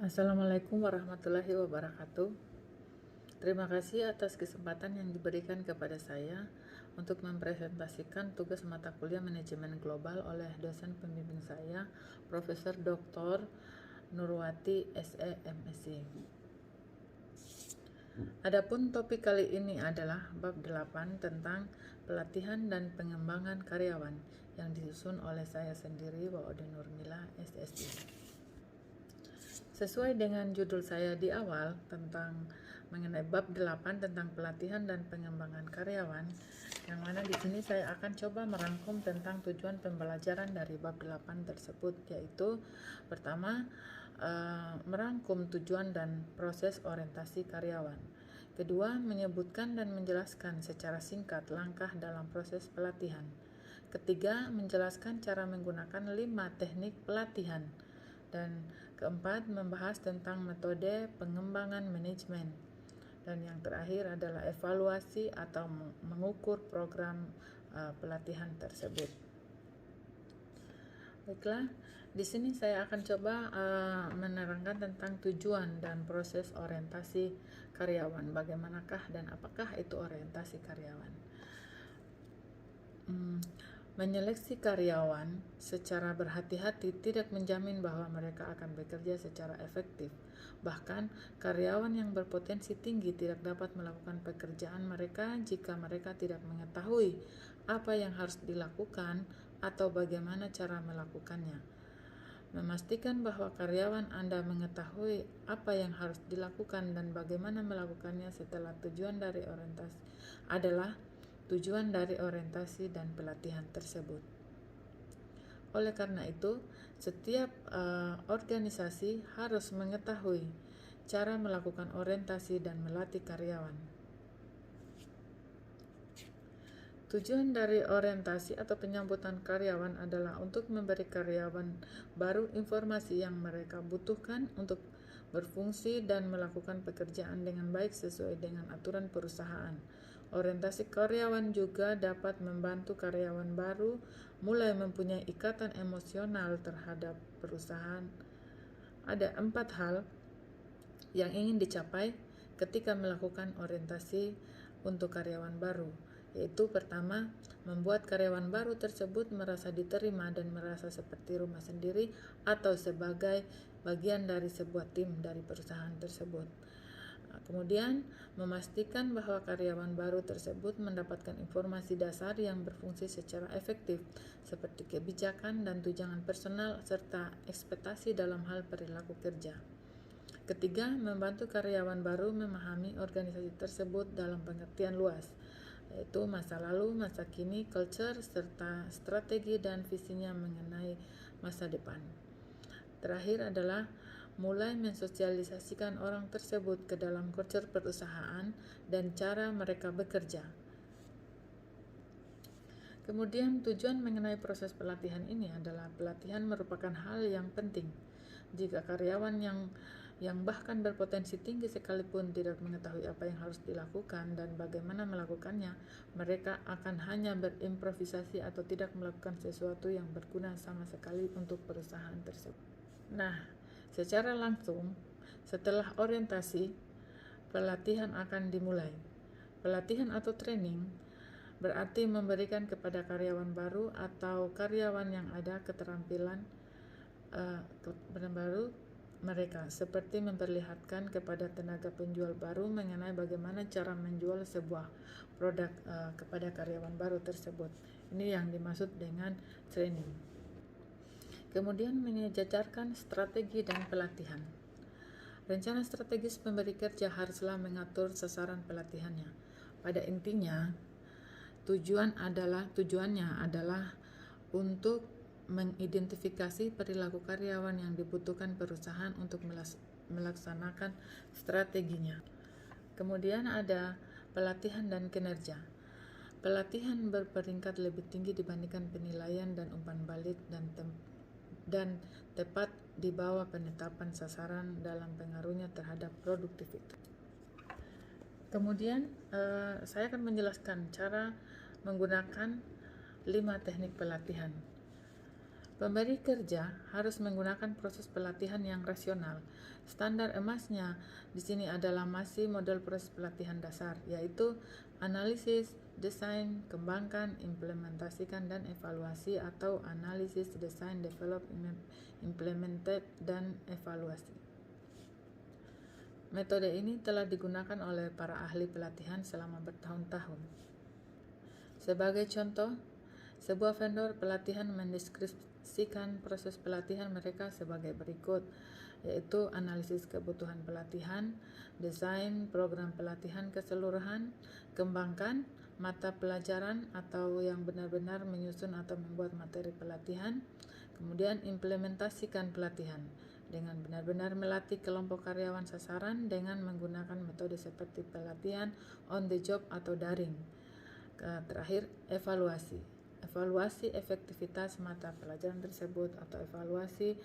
Assalamualaikum warahmatullahi wabarakatuh. Terima kasih atas kesempatan yang diberikan kepada saya untuk mempresentasikan tugas mata kuliah manajemen global oleh dosen pembimbing saya, Profesor Dr. Nurwati SE MSc. Adapun topik kali ini adalah bab 8 tentang pelatihan dan pengembangan karyawan yang disusun oleh saya sendiri, Wa'ode Nurmila, SSI. Sesuai dengan judul saya di awal tentang mengenai bab 8 tentang pelatihan dan pengembangan karyawan, yang mana di sini saya akan coba merangkum tentang tujuan pembelajaran dari bab 8 tersebut, yaitu pertama, merangkum tujuan dan proses orientasi karyawan. Kedua, menyebutkan dan menjelaskan secara singkat langkah dalam proses pelatihan. Ketiga, menjelaskan cara menggunakan 5 teknik pelatihan. Dan keempat, membahas tentang metode pengembangan manajemen. Dan yang terakhir adalah evaluasi atau mengukur program pelatihan tersebut. Baiklah, di sini saya akan coba menerangkan tentang tujuan dan proses orientasi karyawan. Bagaimanakah dan apakah itu orientasi karyawan? Menyeleksi karyawan secara berhati-hati tidak menjamin bahwa mereka akan bekerja secara efektif. Bahkan, karyawan yang berpotensi tinggi tidak dapat melakukan pekerjaan mereka jika mereka tidak mengetahui apa yang harus dilakukan atau bagaimana cara melakukannya. Memastikan bahwa karyawan Anda mengetahui apa yang harus dilakukan dan bagaimana melakukannya setelah tujuan dari orientasi dan pelatihan tersebut. Oleh karena itu, setiap organisasi harus mengetahui cara melakukan orientasi dan melatih karyawan. Tujuan dari orientasi atau penyambutan karyawan adalah untuk memberi karyawan baru informasi yang mereka butuhkan untuk berfungsi dan melakukan pekerjaan dengan baik sesuai dengan aturan perusahaan. Orientasi karyawan juga dapat membantu karyawan baru mulai mempunyai ikatan emosional terhadap perusahaan. Ada 4 hal yang ingin dicapai ketika melakukan orientasi untuk karyawan baru, yaitu pertama, membuat karyawan baru tersebut merasa diterima dan merasa seperti rumah sendiri atau sebagai bagian dari sebuah tim dari perusahaan tersebut. Kemudian, memastikan bahwa karyawan baru tersebut mendapatkan informasi dasar yang berfungsi secara efektif, seperti kebijakan dan tunjangan personal serta ekspektasi dalam hal perilaku kerja. Ketiga, membantu karyawan baru memahami organisasi tersebut dalam pengertian luas, yaitu masa lalu, masa kini, culture, serta strategi dan visinya mengenai masa depan. Terakhir adalah mulai mensosialisasikan orang tersebut ke dalam culture perusahaan dan cara mereka bekerja. Kemudian tujuan mengenai proses pelatihan ini adalah pelatihan merupakan hal yang penting. Jika karyawan yang bahkan berpotensi tinggi sekalipun tidak mengetahui apa yang harus dilakukan dan bagaimana melakukannya, mereka akan hanya berimprovisasi atau tidak melakukan sesuatu yang berguna sama sekali untuk perusahaan tersebut. Nah, secara langsung, setelah orientasi, pelatihan akan dimulai. Pelatihan atau training berarti memberikan kepada karyawan baru atau karyawan yang ada keterampilan baru mereka, seperti memperlihatkan kepada tenaga penjual baru mengenai bagaimana cara menjual sebuah produk kepada karyawan baru tersebut. Ini yang dimaksud dengan training. Kemudian menyejajarkan strategi dan pelatihan. Rencana strategis pemberi kerja haruslah mengatur sasaran pelatihannya. Pada intinya, tujuannya adalah untuk mengidentifikasi perilaku karyawan yang dibutuhkan perusahaan untuk melaksanakan strateginya. Kemudian ada pelatihan dan kinerja. Pelatihan berperingkat lebih tinggi dibandingkan penilaian dan umpan balik dan tepat di bawah penetapan sasaran dalam pengaruhnya terhadap produktivitas. Kemudian saya akan menjelaskan cara menggunakan 5 teknik pelatihan. Pemberi kerja harus menggunakan proses pelatihan yang rasional. Standar emasnya di sini adalah masih model proses pelatihan dasar, yaitu analisis, desain, kembangkan, implementasikan, dan evaluasi, atau analisis, desain, develop, implemented, dan evaluasi. Metode ini telah digunakan oleh para ahli pelatihan selama bertahun-tahun. Sebagai contoh, sebuah vendor pelatihan mendeskripsikan proses pelatihan mereka sebagai berikut, yaitu analisis kebutuhan pelatihan, desain program pelatihan keseluruhan, kembangkan mata pelajaran atau yang benar-benar menyusun atau membuat materi pelatihan, kemudian implementasikan pelatihan dengan benar-benar melatih kelompok karyawan sasaran dengan menggunakan metode seperti pelatihan on the job atau daring. Terakhir, evaluasi efektivitas mata pelajaran tersebut atau evaluasi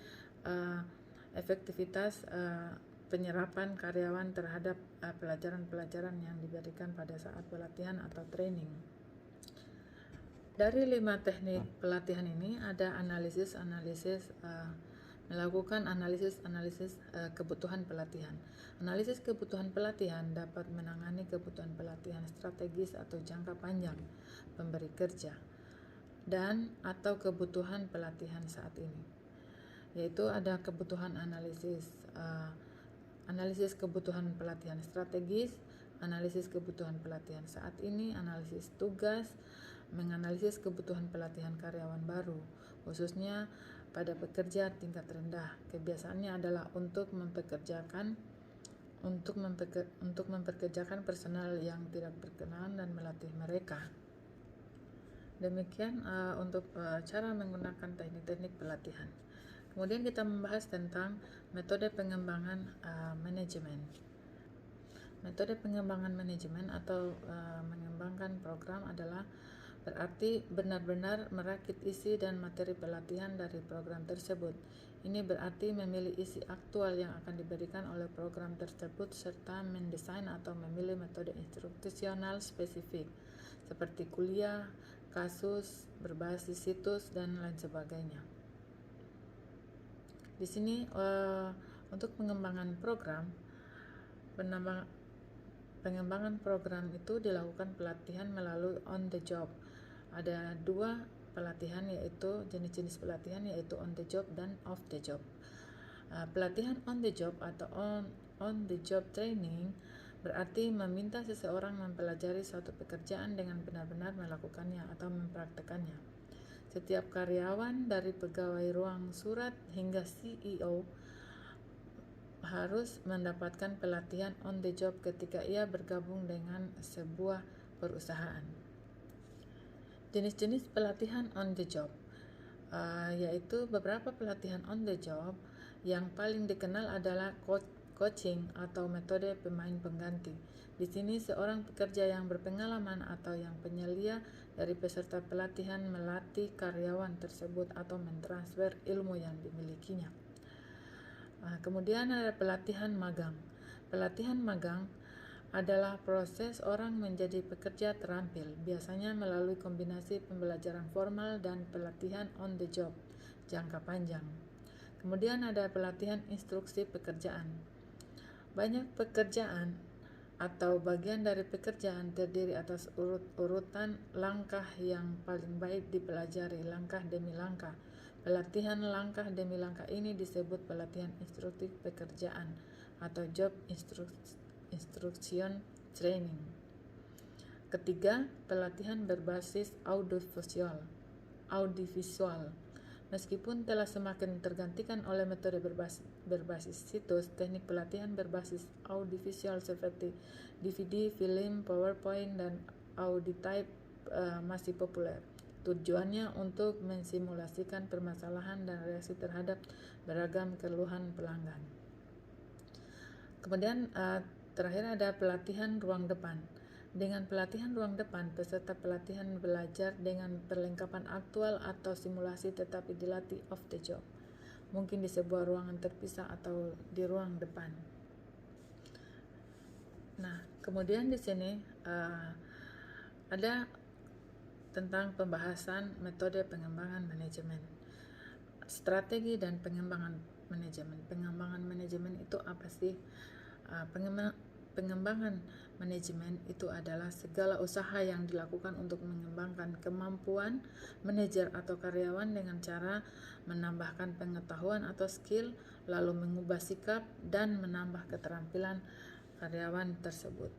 efektivitas penyerapan karyawan terhadap pelajaran-pelajaran yang diberikan pada saat pelatihan atau training. Dari 5 teknik pelatihan ini ada melakukan analisis kebutuhan pelatihan. Analisis kebutuhan pelatihan dapat menangani kebutuhan pelatihan strategis atau jangka panjang pemberi kerja dan atau kebutuhan pelatihan saat ini, yaitu ada kebutuhan analisis kebutuhan pelatihan strategis, analisis kebutuhan pelatihan saat ini, analisis tugas, menganalisis kebutuhan pelatihan karyawan baru, khususnya pada pekerja tingkat rendah. Kebiasaannya adalah untuk memperkerjakan personal yang tidak berkenalan dan melatih mereka. Demikian untuk cara menggunakan teknik-teknik pelatihan. Kemudian kita membahas tentang metode pengembangan manajemen. Metode pengembangan manajemen atau mengembangkan program adalah berarti benar-benar merakit isi dan materi pelatihan dari program tersebut. Ini berarti memilih isi aktual yang akan diberikan oleh program tersebut serta mendesain atau memilih metode instruksional spesifik seperti kuliah, kasus, berbasis situs, dan lain sebagainya. Di sini untuk pengembangan program itu dilakukan pelatihan melalui on the job. Ada 2 pelatihan, yaitu jenis-jenis pelatihan, yaitu on the job dan off the job. Pelatihan on the job atau on the job training berarti meminta seseorang mempelajari suatu pekerjaan dengan benar-benar melakukannya atau mempraktekannya. Setiap karyawan dari pegawai ruang surat hingga CEO harus mendapatkan pelatihan on the job ketika ia bergabung dengan sebuah perusahaan. Jenis-jenis pelatihan on the job, yaitu beberapa pelatihan on the job. Yang paling dikenal adalah coaching atau metode pemain pengganti. Di sini seorang pekerja yang berpengalaman atau yang penyelia dari peserta pelatihan melatih karyawan tersebut atau mentransfer ilmu yang dimilikinya. Kemudian ada pelatihan magang. Pelatihan magang adalah proses orang menjadi pekerja terampil, biasanya melalui kombinasi pembelajaran formal dan pelatihan on the job jangka panjang. Kemudian ada pelatihan instruksi pekerjaan. Banyak pekerjaan atau bagian dari pekerjaan terdiri atas urutan langkah yang paling baik dipelajari langkah demi langkah. Pelatihan langkah demi langkah ini disebut pelatihan instruksi pekerjaan atau job instruction training. Ketiga, pelatihan berbasis audiovisual. Meskipun telah semakin tergantikan oleh metode berbasis situs, teknik pelatihan berbasis audiovisual seperti DVD, film, PowerPoint, dan Auditype masih populer. Tujuannya untuk mensimulasikan permasalahan dan reaksi terhadap beragam keluhan pelanggan. Kemudian terakhir ada pelatihan ruang depan. Dengan pelatihan ruang depan, peserta pelatihan belajar dengan perlengkapan aktual atau simulasi tetapi dilatih off the job. Mungkin di sebuah ruangan terpisah atau di ruang depan. Nah, kemudian di sini ada tentang pembahasan metode pengembangan manajemen. Strategi dan pengembangan manajemen. Pengembangan manajemen itu apa sih? Pengembangan manajemen itu adalah segala usaha yang dilakukan untuk mengembangkan kemampuan manajer atau karyawan dengan cara menambahkan pengetahuan atau skill, lalu mengubah sikap dan menambah keterampilan karyawan tersebut.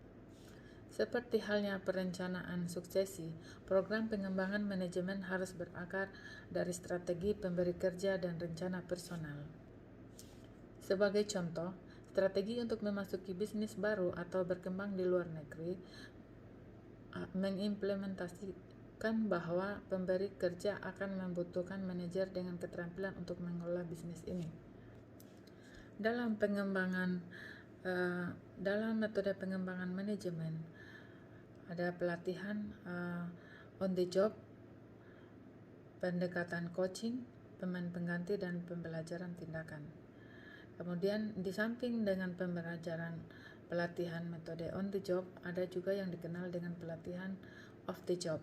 Seperti halnya perencanaan suksesi, program pengembangan manajemen harus berakar dari strategi pemberi kerja dan rencana personal. Sebagai contoh, strategi untuk memasuki bisnis baru atau berkembang di luar negeri mengimplementasikan bahwa pemberi kerja akan membutuhkan manajer dengan keterampilan untuk mengelola bisnis ini. Dalam metode pengembangan manajemen, ada pelatihan on the job, pendekatan coaching, pemain pengganti, dan pembelajaran tindakan. Kemudian di samping dengan pembelajaran pelatihan metode on the job, ada juga yang dikenal dengan pelatihan off the job.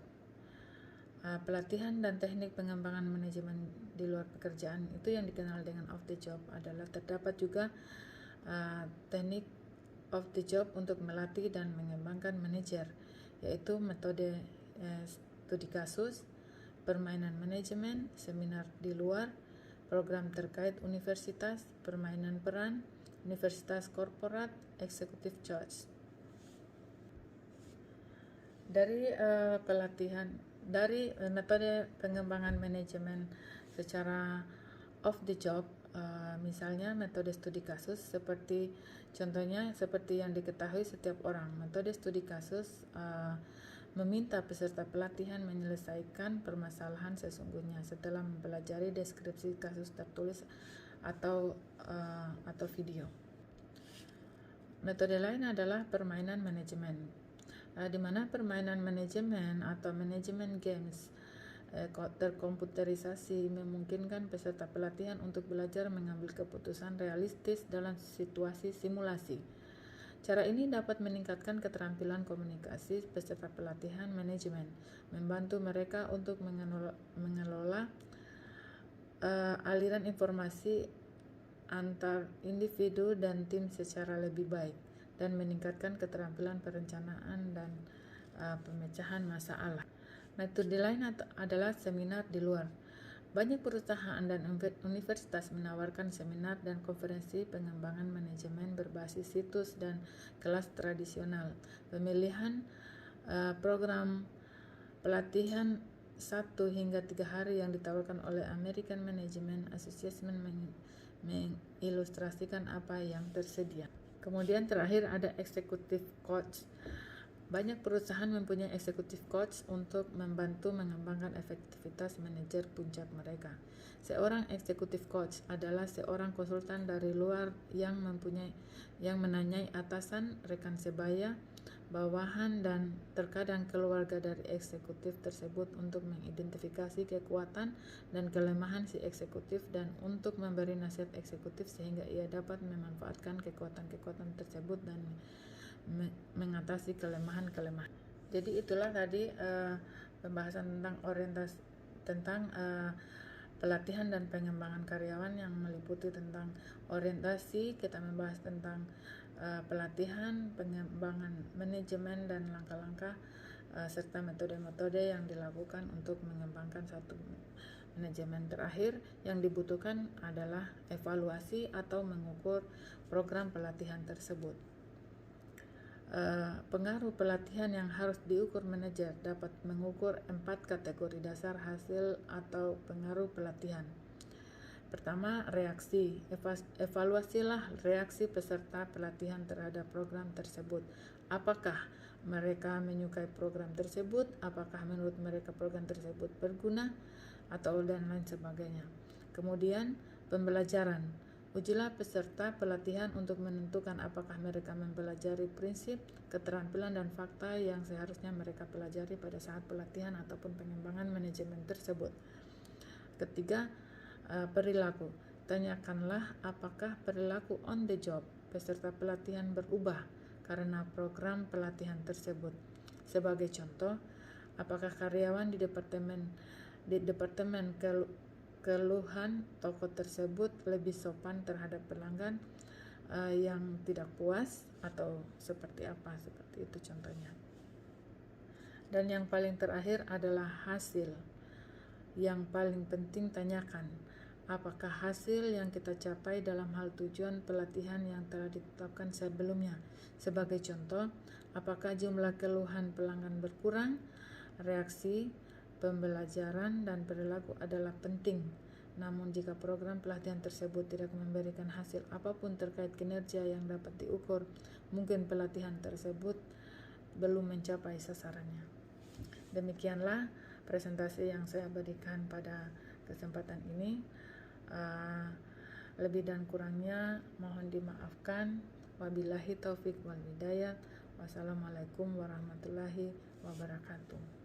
Pelatihan dan teknik pengembangan manajemen di luar pekerjaan itu yang dikenal dengan off the job adalah terdapat juga teknik off the job untuk melatih dan mengembangkan manajer, yaitu metode studi kasus, permainan manajemen, seminar di luar, program terkait universitas, permainan peran, universitas korporat, executive charge. Dari metode pengembangan manajemen secara off the job, misalnya metode studi kasus, seperti yang diketahui setiap orang, metode studi kasus meminta peserta pelatihan menyelesaikan permasalahan sesungguhnya setelah mempelajari deskripsi kasus tertulis atau video. Metode lain adalah permainan manajemen, di mana permainan manajemen atau manajemen games terkomputerisasi memungkinkan peserta pelatihan untuk belajar mengambil keputusan realistis dalam situasi simulasi. Cara ini dapat meningkatkan keterampilan komunikasi peserta pelatihan manajemen, membantu mereka untuk mengelola aliran informasi antar individu dan tim secara lebih baik, dan meningkatkan keterampilan perencanaan dan pemecahan masalah. Metode lain adalah seminar di luar. Banyak perusahaan dan universitas menawarkan seminar dan konferensi pengembangan manajemen berbasis situs dan kelas tradisional. Pemilihan program pelatihan 1 hingga 3 hari yang ditawarkan oleh American Management Association mengilustrasikan apa yang tersedia. Kemudian terakhir ada executive coach. Banyak perusahaan mempunyai executive coach untuk membantu mengembangkan efektivitas manajer puncak mereka. Seorang executive coach adalah seorang konsultan dari luar yang menanyai atasan, rekan sebaya, bawahan, dan terkadang keluarga dari eksekutif tersebut untuk mengidentifikasi kekuatan dan kelemahan si eksekutif dan untuk memberi nasihat eksekutif sehingga ia dapat memanfaatkan kekuatan-kekuatan tersebut dan mengatasi kelemahan-kelemahan. Jadi itulah tadi pembahasan tentang orientasi tentang pelatihan dan pengembangan karyawan yang meliputi tentang orientasi. Kita membahas tentang pelatihan, pengembangan manajemen, dan langkah-langkah serta metode-metode yang dilakukan untuk mengembangkan satu manajemen. Terakhir yang dibutuhkan adalah evaluasi atau mengukur program pelatihan tersebut. Pengaruh pelatihan yang harus diukur manajer dapat mengukur 4 kategori dasar hasil atau pengaruh pelatihan. Pertama, reaksi. Evaluasilah reaksi peserta pelatihan terhadap program tersebut. Apakah mereka menyukai program tersebut? Apakah menurut mereka program tersebut berguna? Atau dan lain sebagainya. Kemudian, pembelajaran. Ujilah peserta pelatihan untuk menentukan apakah mereka mempelajari prinsip, keterampilan, dan fakta yang seharusnya mereka pelajari pada saat pelatihan ataupun pengembangan manajemen tersebut. Ketiga, perilaku. Tanyakanlah apakah perilaku on the job peserta pelatihan berubah karena program pelatihan tersebut. Sebagai contoh, apakah karyawan di departemen keluhan toko tersebut lebih sopan terhadap pelanggan yang tidak puas atau seperti apa, seperti itu contohnya. Dan yang paling terakhir adalah hasil. Yang paling penting tanyakan, apakah hasil yang kita capai dalam hal tujuan pelatihan yang telah ditetapkan sebelumnya? Sebagai contoh, apakah jumlah keluhan pelanggan berkurang? Reaksi, pembelajaran, dan perilaku adalah penting. Namun jika program pelatihan tersebut tidak memberikan hasil apapun terkait kinerja yang dapat diukur, mungkin pelatihan tersebut belum mencapai sasarannya. Demikianlah presentasi yang saya berikan pada kesempatan ini. Lebih dan kurangnya mohon dimaafkan. Wabillahi taufik wal hidayah. Wassalamualaikum warahmatullahi wabarakatuh.